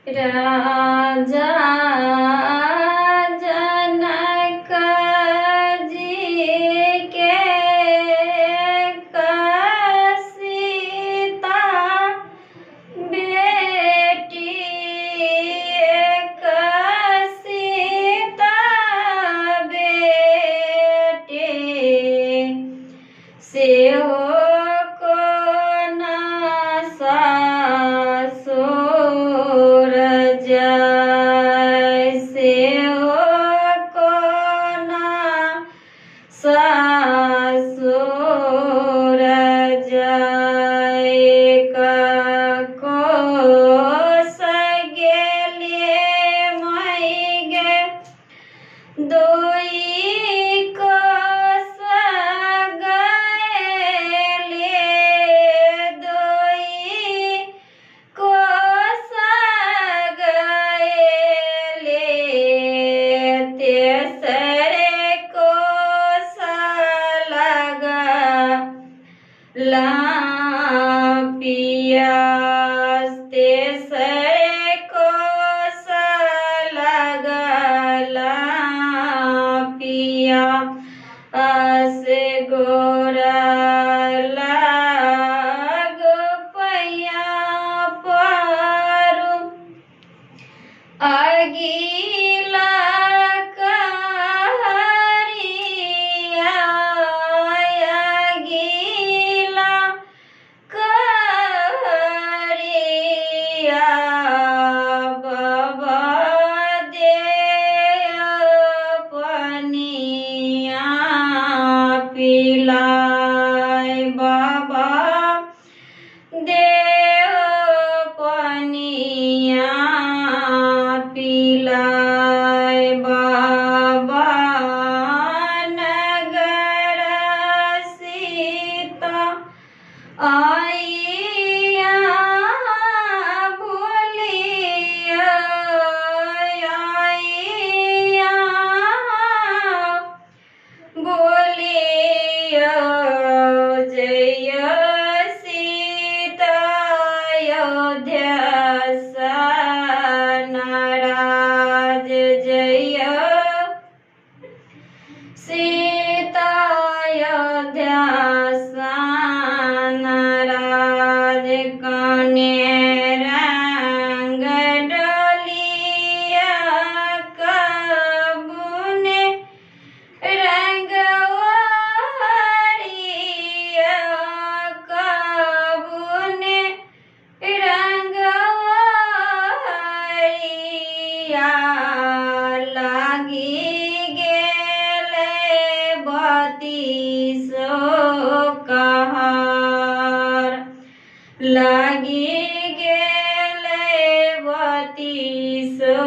राजा जनक जी के सीता बेटी सीता बेटी से हो सासुर जाय से हो कोना सासुर जाय को सगेले मई गे दोई को सगेले दोई को सगेले तेसरे को सलगा ला पिया तेसरे को सलगला पिया से गोरा लाग पैया पारू अगिला कहरिया अगिला कहरिया बाबा दे पनिया पिलाय बाबा देव पनिया पिलाय बाबा नगर सीता आइया बोलिया आइया बोलिया जय सीता अयोध्या नाराज जय सीता अयोध्या नाराज कने रंग डोलिया कबुने रंगवारिया कबुने रंगवारिया लागी गेले बतीसो कहार लागी गेले बतीसो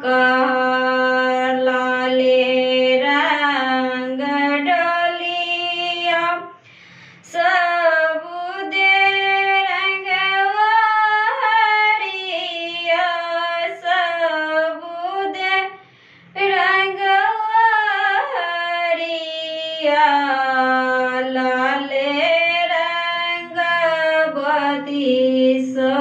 कहार लाले रंग डोलिया सबुदे रंगवारिया सबुदे रंगवारिया लाले रंग बतीसो